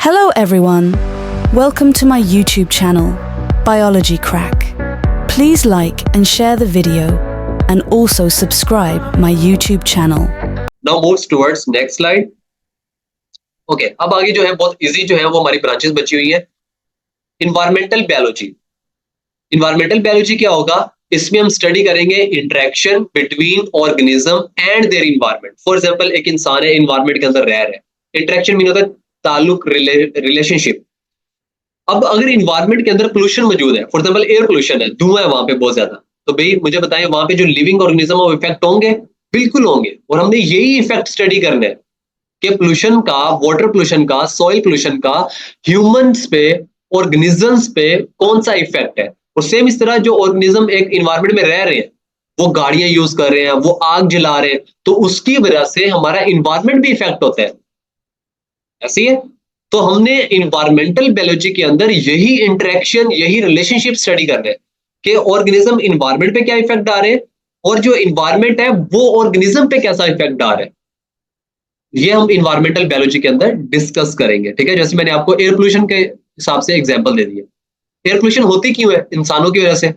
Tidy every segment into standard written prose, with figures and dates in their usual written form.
Hello everyone, welcome to my YouTube channel, Biology Crack. Please like and share the video and also subscribe my YouTube channel. Now moves towards next slide. Okay, अब आगे जो है बहुत easy जो है वो हमारी branches बची हुई है. Environmental biology. इन्वायरमेंटल बायोलॉजी क्या होगा? इसमें हम स्टडी करेंगे interaction between organism and their environment. For example एक इंसान है, इन्वायरमेंट के अंदर रह रहा है. इंटरेक्शन मीन होता है ताल्लुक, रिलेशनशिप. अब अगर इन्वायरमेंट के अंदर पोल्यूशन मौजूद है, फॉर एग्जांपल एयर पोल्यूशन है, धुआं है वहां पे बहुत ज्यादा, तो भाई मुझे बताएं वहां पे जो लिविंग ऑर्गेनिज्म है वो इफेक्ट होंगे? बिल्कुल होंगे. और हमने यही इफेक्ट स्टडी करना है कि पोल्यूशन का, वाटर पोल्यूशन का, सॉइल पोल्यूशन का ह्यूमंस पे, ऑर्गेनिजम्स पे कौन सा इफेक्ट है. और सेम इस तरह जो ऑर्गेनिज्म एक इन्वायरमेंट में रह रहे हैं, वो गाड़ियां यूज कर रहे हैं, वो आग जला रहे हैं, तो उसकी वजह से हमारा इन्वायरमेंट भी इफेक्ट होता है. ऐसी है. तो हमने इन्वायरमेंटल बायोलॉजी के अंदर यही इंटरेक्शन, यही रिलेशनशिप स्टडी कर रहे हैं कि ऑर्गेनिज्म इन्वायरमेंट पे क्या इफेक्ट डाल रहे हैं और जो इन्वायरमेंट है वो ऑर्गेनिज्म पे कैसा इफेक्ट डाल रहे हैं. ये हम इन्वायरमेंटल बायोलॉजी के अंदर डिस्कस करेंगे. ठीक है, जैसे मैंने आपको एयर पोल्यूशन के हिसाब से एग्जांपल दे दिया. एयर पोल्यूशन होती क्यों है? इंसानों की वजह से.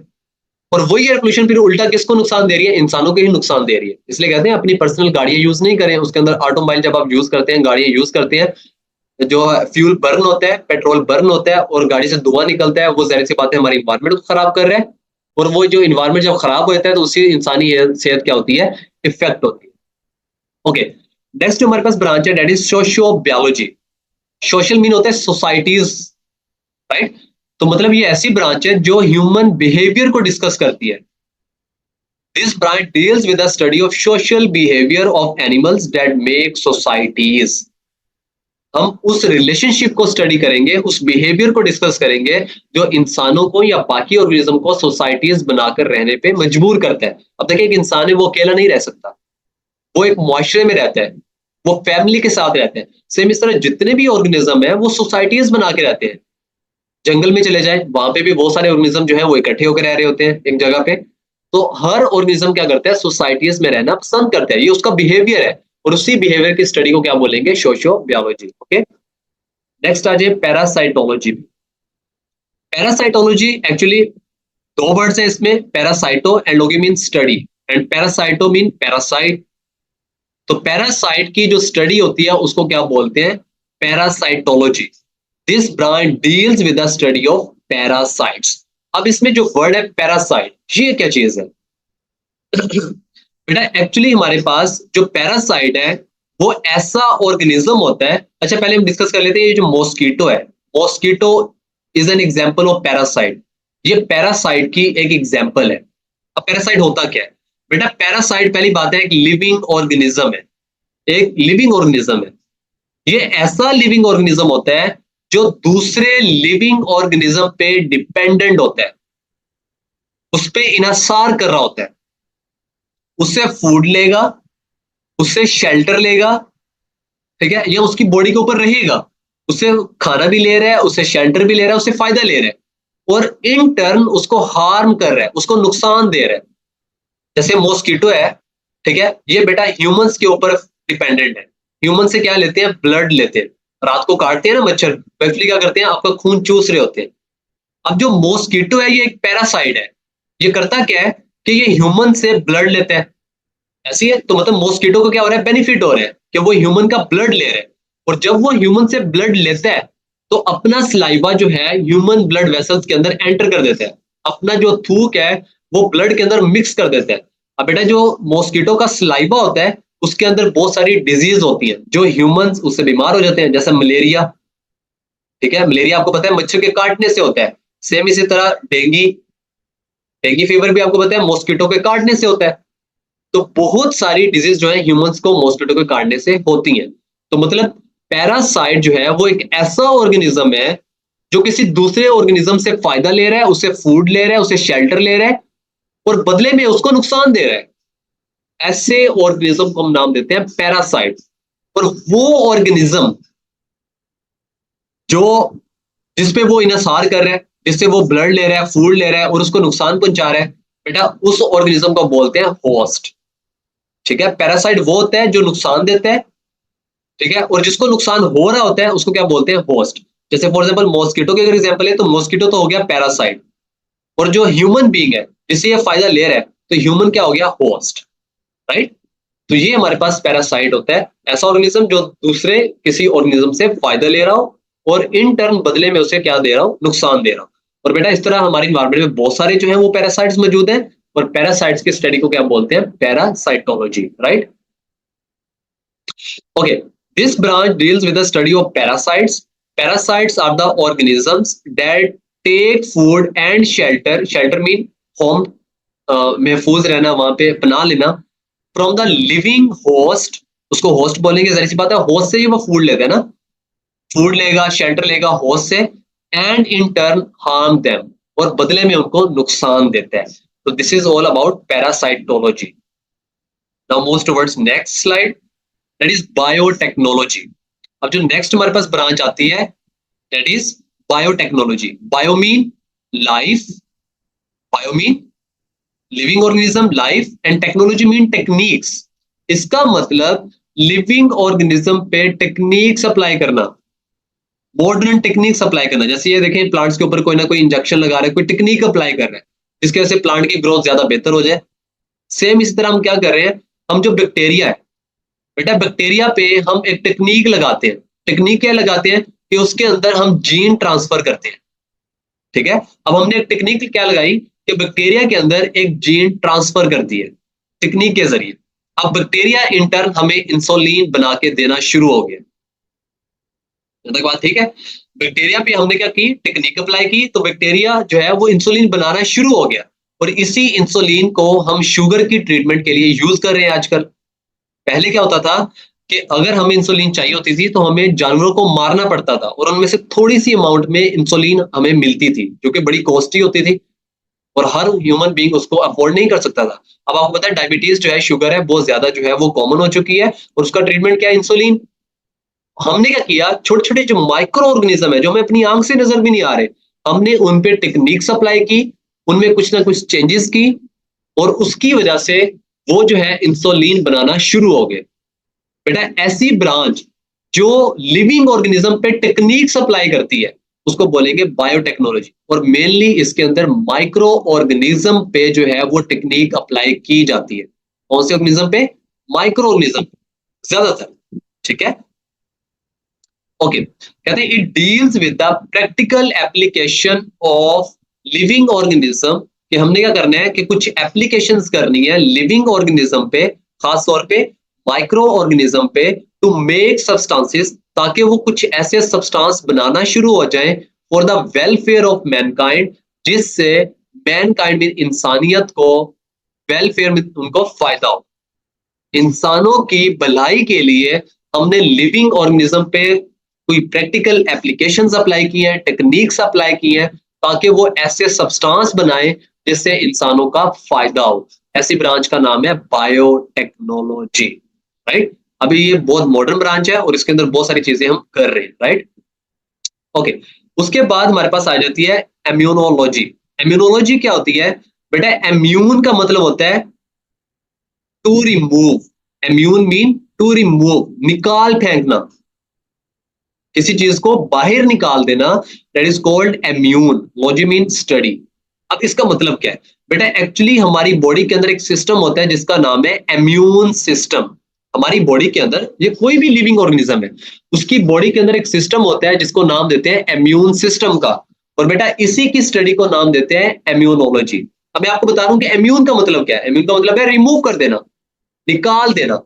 और वही एयर पोल्यूशन फिर उल्टा किसको नुकसान दे रही है? इंसानों को ही नुकसान दे रही है. इसलिए कहते हैं अपनी पर्सनल गाड़ियां यूज नहीं करें. उसके अंदर ऑटोमोबाइल जब आप यूज करते हैं, गाड़ियां यूज करते हैं, जो फ्यूल बर्न होता है, पेट्रोल बर्न होता है और गाड़ी से धुआं निकलता है, वो जाहिर सी बात है हमारी इन्वायरमेंट को खराब कर रहा है. और वो जो इन्वायरमेंट जब खराब होता है तो उससे इंसानी सेहत क्या होती है? इफेक्ट होती है. ओके, नेक्स्ट हमारे पास ब्रांच है that is socio biology. Social mean होता है सोसाइटीज, राइट. तो मतलब ये ऐसी ब्रांच है जो ह्यूमन बिहेवियर को डिस्कस करती है. This branch deals with the study of social behaviour of animals that make societies. हम उस रिलेशनशिप को स्टडी करेंगे, उस बिहेवियर को डिस्कस करेंगे जो इंसानों को या बाकी ऑर्गेनिज्म को सोसाइटीज बनाकर रहने पे मजबूर करता है. अब देखिए, एक इंसान है वो अकेला नहीं रह सकता, वो एक मुआशरे में रहता है, वो फैमिली के साथ रहते हैं. सेम इस तरह जितने भी ऑर्गेनिज्म है वो सोसाइटीज बना के रहते हैं. जंगल में चले जाए, वहां पे भी बहुत सारे ऑर्गेनिज्म जो है वो इकट्ठे होकर रह रहे होते हैं एक जगह पे. तो हर ऑर्गेनिज्म क्या करता है? सोसाइटीज में रहना पसंद करता है. ये उसका बिहेवियर है और उसी बिहेवियर की स्टडी को क्या बोलेंगे? Sociobiology. ओके, नेक्स्ट आ जाए पैरासाइटोलॉजी. पैरासाइटोलॉजी एक्चुअली दो वर्ड्स है इसमें, parasito and logy mean study and parasito mean parasite. तो पैरासाइट की जो स्टडी होती है उसको क्या बोलते हैं? Parasitology. This branch deals with the study of parasites. अब इसमें जो वर्ड है पैरासाइट, ये क्या चीज है? बेटा एक्चुअली हमारे पास जो पैरासाइट है वो ऐसा ऑर्गेनिज्म होता है. अच्छा, पहले हम डिस्कस कर लेते हैं. ये जो मॉस्किटो है, mosquito is an example of parasite. ये पैरासाइट की एक एग्जांपल है. अब पैरासाइट होता क्या है? बेटा पैरासाइट पहली बात है एक लिविंग ऑर्गेनिज्म है. एक लिविंग ऑर्गेनिज्म है. ये ऐसा लिविंग ऑर्गेनिज्म होता है जो दूसरे लिविंग ऑर्गेनिज्म पे डिपेंडेंट होता है, उस पे इन्हिसार कर रहा होता है. उससे फूड लेगा, उससे शेल्टर लेगा, ठीक है, या उसकी बॉडी के ऊपर रहेगा. उससे खाना भी ले रहा है, उससे शेल्टर भी ले रहा है, उससे फायदा ले रहा है और इन टर्न उसको हार्म कर रहा है, उसको नुकसान दे रहा है. जैसे मॉस्किटो है, ठीक है, ये बेटा ह्यूमंस के ऊपर डिपेंडेंट है. ह्यूमन से क्या लेते हैं? ब्लड लेते हैं. रात को काटते हैं ना मच्छर, एक्चुअली क्या करते हैं? आपका खून चूस रहे होते हैं. अब जो मॉस्किटो है ये एक पैरासाइट है. ये करता क्या है कि ये ह्यूमन से ब्लड लेता है. ऐसी है. तो मतलब मॉस्किटो को क्या हो रहा है? बेनिफिट हो रहा है कि वो ह्यूमन का ब्लड ले रहे हैं. और जब वो ह्यूमन से ब्लड लेता है तो अपना सलाइवा जो है ह्यूमन ब्लड वेसल्स के अंदर एंटर कर देता है. अपना जो थूक है वो ब्लड के अंदर मिक्स कर देता है. अब बेटा जो मॉस्किटो का सलाइवा होता है उसके अंदर बहुत सारी डिजीज होती है जो ह्यूमंस उससे बीमार हो जाते हैं. जैसे मलेरिया, ठीक है, मलेरिया आपको पता है मच्छर के काटने से होता है. सेम इसी तरह डेंगी फीवर भी आपको पता है मॉस्किटो के काटने से होता है. तो बहुत सारी डिजीज जो है ह्यूमंस को मॉस्किटो के काटने से होती हैं. तो मतलब पैरासाइट जो है वो एक ऐसा ऑर्गेनिज्म है जो किसी दूसरे ऑर्गेनिज्म से फायदा ले रहा है, उससे फूड ले रहा है, उससे शेल्टर ले रहा है और बदले में उसको नुकसान दे रहा है. ऐसे ऑर्गेनिज्म को हम नाम देते हैं पैरासाइट. और वो ऑर्गेनिज्म जो जिसपे वो इन्हिसार कर रहा है, जिससे वो ब्लड ले रहा है, फूड ले रहा है और उसको नुकसान पहुंचा रहा है, बेटा उस ऑर्गेनिज्म को बोलते हैं होस्ट. ठीक है, पैरासाइट वो होता है जो नुकसान देता है ठीक है, और जिसको नुकसान हो रहा होता है उसको क्या बोलते हैं, होस्ट। जैसे फॉर एग्जाम्पल मॉस्किटो की अगर एग्जाम्पल है तो मॉस्किटो तो हो गया पैरासाइट, और जो ह्यूमन बीइंग है जिससे ये फायदा ले रहा है तो ह्यूमन क्या हो गया, होस्ट, राइट। तो ये हमारे पास पैरासाइट होता है, ऐसा ऑर्गेनिज्म जो दूसरे किसी ऑर्गेनिज्म से फायदा ले रहा हो और इन टर्न बदले में उसे क्या दे रहा हो, नुकसान दे रहा हो। और बेटा इस तरह हमारी इन्वायरमेंट में बहुत सारे जो है वो पैरासाइट्स मौजूद हैं, और पैरासाइट्स की स्टडी को क्या बोलते हैं, parasitology, right. Okay, this branch deals with the study of parasites. Parasites are the organisms that take food and shelter. Shelter mean home, महफूज रहना, वहां पे पनाह लेना, फ्रॉम द लिविंग होस्ट। उसको होस्ट बोलेंगे, जरा सी बात है, होस्ट से ही वो फूड लेते हैं ना, फूड लेगा, शेल्टर लेगा होस्ट से, and in turn harm them, और बदले में उनको नुकसान देता है। तो this is all about parasitology. Now move towards next slide, that is biotechnology. अब जो नेक्स्ट हमारे पास ब्रांच आती है that is biotechnology. Bio mean life, bio mean living organism, life, and technology mean techniques. इसका मतलब लिविंग ऑर्गेनिज्म पे techniques apply करना, modern techniques apply करना। जैसे ये देखें, प्लांट्स के ऊपर कोई ना कोई इंजेक्शन लगा रहा है, कोई टेक्निक अप्लाई कर रहा है जिसकी वजह से प्लांट की ग्रोथ ज्यादा बेहतर हो जाए। सेम इसी तरह हम क्या कर रहे हैं, हम जो बैक्टीरिया है बेटा, बैक्टीरिया पे हम एक टेक्निक लगाते हैं। टेक्निक क्या लगाते हैं कि उसके अंदर हम जीन ट्रांसफर करते हैं, ठीक है। अब हमने एक टेक्निक क्या लगाई कि बैक्टीरिया के अंदर एक जीन ट्रांसफर करती है टेक्निक के जरिए। अब बैक्टीरिया इंटर्न हमें इंसुलिन बना के देना शुरू हो गया। तक बात ठीक है। बैक्टीरिया पे हमने क्या की, टेक्निक अप्लाई की, तो बैक्टीरिया जो है वो इंसुलिन बनाना शुरू हो गया, और इसी इंसुलिन को हम शुगर की ट्रीटमेंट के लिए यूज कर रहे हैं आजकल। पहले क्या होता था कि अगर हमें इंसुलिन चाहिए होती थी तो हमें जानवरों को मारना पड़ता था, और उनमें से थोड़ी सी अमाउंट में इंसुलिन हमें मिलती थी जो कि बड़ी कॉस्टली होती थी, और हर ह्यूमन बीइंग उसको अफोर्ड नहीं कर सकता था। अब आपको पता है डायबिटीज जो है, शुगर है, बहुत ज्यादा जो है वो कॉमन हो चुकी है, और उसका ट्रीटमेंट क्या है, इंसुलिन। हमने क्या किया, छोटे छोटे जो माइक्रो ऑर्गेनिज्म है जो हमें अपनी आंख से नजर भी नहीं आ रहे, हमने उन पे टेक्निक्स अप्लाई की, उनमें कुछ ना कुछ चेंजेस की, और उसकी वजह से वो जो है इंसुलिन बनाना शुरू हो गए। बेटा ऐसी ब्रांच जो लिविंग ऑर्गेनिज्म पे टेक्निक अप्लाई करती है उसको बोलेंगे बायोटेक्नोलॉजी, और मेनली इसके अंदर माइक्रो ऑर्गेनिज्म पे जो है वो टेक्निक अप्लाई की जाती है। कौन से ऑर्गेनिज्म पे, माइक्रो ऑर्गेनिज्म ज्यादातर, ठीक है। ओके, कहते हैं it deals with the practical application of living organism, कि हमने क्या करना है कि कुछ एप्लीकेशंस करनी है लिविंग ऑर्गेनिज्म पे, खास तौर पे माइक्रो ऑर्गेनिज्म पे, टू मेक सब्सटेंसेस, ताकि वो कुछ ऐसे सब्सटेंस बनाना शुरू हो जाएं for the welfare of Mankind, जिससे मैनकाइंड में इंसानियत को वेलफेयर में उनको फायदा हो। इंसानों की भलाई के लिए हमने लिविंग ऑर्गेनिज्म पे कोई प्रैक्टिकल एप्लीकेशंस अप्लाई की हैं, टेक्निक्स अप्लाई की हैं, ताकि वो ऐसे सब्सटेंस बनाए जिससे इंसानों का फायदा हो। ऐसी ब्रांच का नाम है बायोटेक्नोलॉजी, राइट। अभी ये बहुत मॉडर्न ब्रांच है और इसके अंदर बहुत सारी चीजें हम कर रहे हैं, राइट। ओके, उसके बाद हमारे पास आ जाती है इम्यूनोलॉजी। इम्यूनोलॉजी क्या होती है बेटा, इम्यून का मतलब होता है to remove, immune mean to remove, निकाल फेंकना, किसी चीज को बाहर निकाल देना, that is called immune. Logy mean study. अब इसका मतलब क्या है बेटा, एक्चुअली हमारी बॉडी के अंदर एक सिस्टम होता है जिसका नाम है इम्यून सिस्टम। हमारी बॉडी के अंदर, ये कोई भी लिविंग ऑर्गेनिज्म है, उसकी बॉडी के अंदर एक सिस्टम होता है जिसको नाम देते हैं इम्यून सिस्टम का, और बेटा इसी की स्टडी को नाम देते हैं इम्यूनोलॉजी। अब मैं आपको बता रहा हूं कि इम्यून का मतलब क्या है। इम्यून का मतलब है रिमूव कर देना, निकाल देना।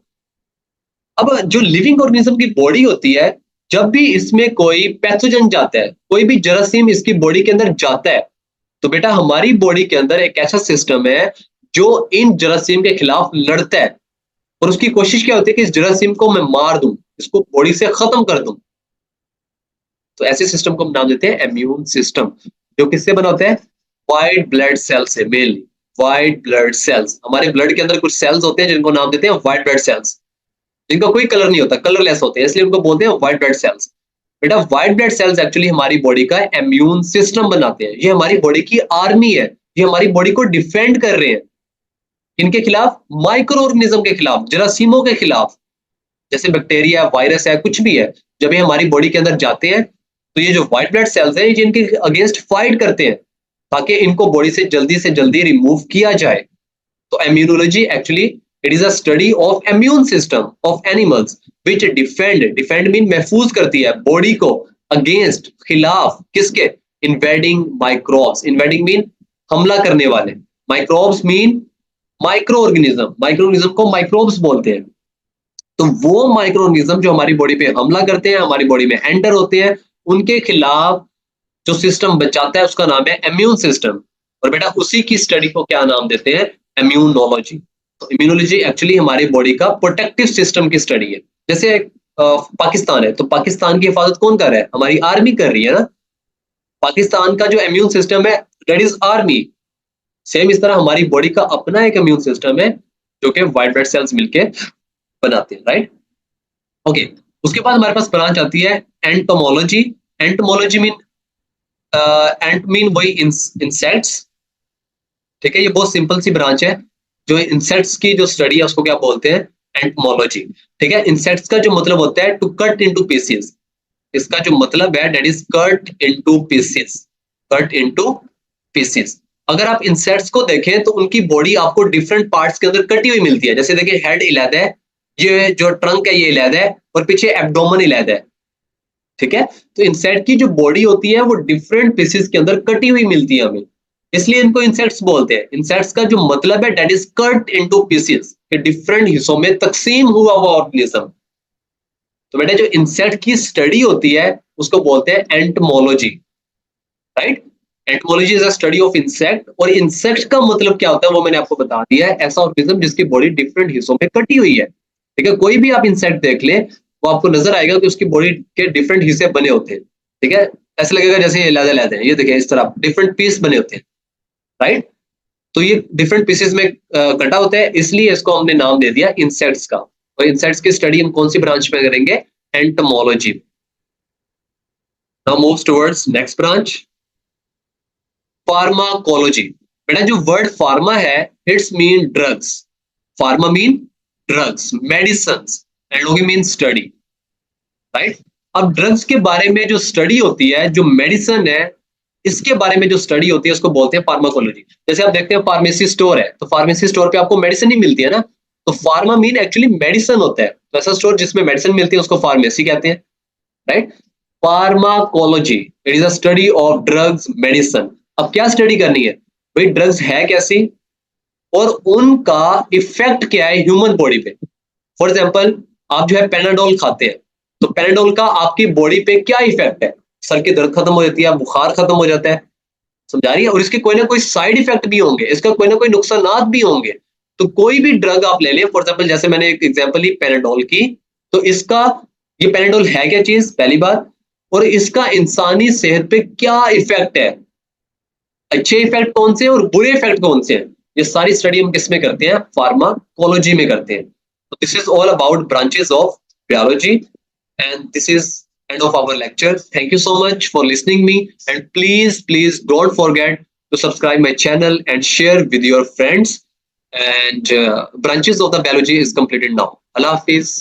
अब जो लिविंग ऑर्गेनिज्म की बॉडी होती है, जब भी इसमें कोई पैथोजन जाता है, कोई भी जरासीम इसकी बॉडी के अंदर जाता है, तो बेटा हमारी बॉडी के अंदर एक ऐसा सिस्टम है जो इन जरासीम के खिलाफ लड़ता है, और उसकी कोशिश क्या होती है कि इस जरासीम को मैं मार दूं, इसको बॉडी से खत्म कर दूं। तो ऐसे सिस्टम को हम नाम देते हैं इम्यून सिस्टम, जो किससे बना होता है, व्हाइट ब्लड सेल से। मेनली व्हाइट ब्लड सेल्स, हमारे ब्लड के अंदर कुछ सेल्स होते हैं जिनको नाम देते हैं व्हाइट ब्लड सेल्स, जिनका कोई कलर नहीं होता, कलरलेस होते हैं, इसलिए उनको बोलते हैं व्हाइट ब्लड सेल्स। बेटा व्हाइट ब्लड सेल्स एक्चुअली हमारी बॉडी का इम्यून सिस्टम बनाते हैं। ये हमारी बॉडी की आर्मी है, ये हमारी बॉडी को डिफेंड कर रहे हैं, इनके खिलाफ, माइक्रो ऑर्गेनिज्म के खिलाफ, जरासीमों के खिलाफ। जैसे बैक्टीरिया, वायरस है, कुछ भी है, जब ये हमारी बॉडी के अंदर जाते हैं तो ये जो व्हाइट ब्लड सेल्स हैं ये इनके अगेंस्ट फाइट करते हैं ताकि इनको बॉडी से जल्दी रिमूव किया जाए। तो immunology actually it is a study of immune system of animals which defend mean महफूज करती है बॉडी को अगेंस्ट, खिलाफ किसके, इन्वेडिंग माइक्रोब्स। इन्वेडिंग मीन हमला करने वाले, माइक्रोब्स मीन माइक्रो ऑर्गेनिज्म को माइक्रोब्स बोलते हैं। तो वो माइक्रो ऑर्गेनिज्म जो हमारी बॉडी पे हमला करते हैं, हमारी बॉडी में एंटर होते हैं, उनके खिलाफ जो सिस्टम बचाता है उसका नाम है इम्यून सिस्टम। और बेटा उसी की स्टडी को क्या नाम देते हैं, इम्यूनोलॉजी। तो इम्यूनोलॉजी एक्चुअली हमारी बॉडी का प्रोटेक्टिव सिस्टम की स्टडी है। जैसे पाकिस्तान है तो पाकिस्तान की हिफाजत कौन कर रहा है, हमारी आर्मी कर रही है ना। पाकिस्तान का जो इम्यून सिस्टम है दैट इज आर्मी। सेम इस तरह हमारी बॉडी का अपना एक इम्यून सिस्टम है जो कि व्हाइट ब्लड सेल्स मिलके बनाते हैं, राइट। ओके, उसके बाद हमारे पास ब्रांच आती है एंटोमोलॉजी। एंटोमोलॉजी मीन वही इंसेक्ट्स, ठीक है। ये बहुत सिंपल सी ब्रांच है। जो इंसेक्ट्स की जो स्टडी है उसको क्या बोलते हैं, एंटोमोलॉजी, ठीक है। इंसेक्ट्स का जो मतलब होता है टू कट इनटू पीसेस, इसका जो मतलब है that is cut into pieces, cut into pieces. अगर आप इंसेक्ट्स को देखें तो उनकी बॉडी आपको डिफरेंट पार्ट्स के अंदर कटी हुई मिलती है। जैसे देखिए हेड अलग है, ये जो ट्रंक है ये अलग है, और पीछे एब्डोमेन अलग है, ठीक है। तो इंसेक्ट की जो बॉडी होती है वो डिफरेंट पीसेस के अंदर कटी हुई मिलती है हमें, इसलिए इनको इंसेक्ट्स बोलते हैं। इंसेक्ट्स का जो मतलब है that is cut into pieces, कि डिफरेंट हिस्सों में तकसीम हुआ हुआ ऑर्गेनिज्म। तो बेटा जो इंसेक्ट की स्टडी होती है उसको बोलते हैं entomology, right. Entomology is a study of insect, और इंसेक्ट का मतलब क्या होता है वो मैंने आपको बता दिया है, ऐसा ऑर्गेनिज्म जिसकी बॉडी डिफरेंट हिस्सों में कटी हुई है, ठीक है। कोई भी आप इंसेक्ट देख ले वो आपको नजर आएगा कि उसकी बॉडी के डिफरेंट हिस्से बने होते हैं, ठीक है। ऐसा लगेगा जैसे ये लहदा लहदा है, ये देखिए इस तरह डिफरेंट पीस बने होते हैं, राइट। तो ये डिफरेंट पीसेस में कटा होता है, इसलिए इसको हमने नाम दे दिया इंसेक्ट्स का। और इंसेक्ट्स की स्टडी हम कौन सी ब्रांच में करेंगे, entomology. Now moves towards next branch, pharmacology. बेटा जो वर्ड फार्मा है it's mean drugs, pharma mean drugs, medicines, and logy mean study, right. अब ड्रग्स के बारे में जो स्टडी होती है, जो मेडिसिन है इसके बारे में जो स्टडी होती है उसको बोलते हैं फार्माकोलॉजी। जैसे आप देखते हैं फार्मेसी स्टोर है, तो फार्मेसी स्टोर पे आपको मेडिसिन ही मिलती है ना, तो फार्मा मीन एक्चुअली मेडिसिन होता है। तो ऐसा स्टोर जिसमें मेडिसिन मिलती है उसको फार्मेसी कहते हैं, right. Pharmacology it is a study of drugs, medicine. अब क्या स्टडी करनी है भाई, ड्रग्स है कैसी और उनका इफेक्ट क्या है ह्यूमन बॉडी पे। फॉर एग्जांपल आप जो है पेनाडोल खाते हैं, तो पेनाडोल का आपकी बॉडी पे क्या इफेक्ट है, सर की दर्द खत्म हो जाती है, बुखार खत्म हो जाता है, समझा रही है। और इसके कोई ना कोई साइड इफेक्ट भी होंगे, इसका कोई ना कोई नुकसानात भी होंगे। तो कोई भी ड्रग आप ले लें, फॉर एग्जांपल जैसे मैंने एक एग्जांपल ली पेनाडोल की, तो इसका ये पेनाडोल है क्या चीज, पहली बात, और इसका इंसानी सेहत पे क्या इफेक्ट है, अच्छे इफेक्ट कौन से और बुरे इफेक्ट कौन से हैं, ये सारी स्टडी हम किस में करते हैं, फार्माकोलॉजी में करते हैं। तो this is all about branches of biology, and this is end of our lecture. Thank you so much for listening me, and please don't forget to subscribe my channel and share with your friends. And branches of the biology is completed now. Allah Hafiz.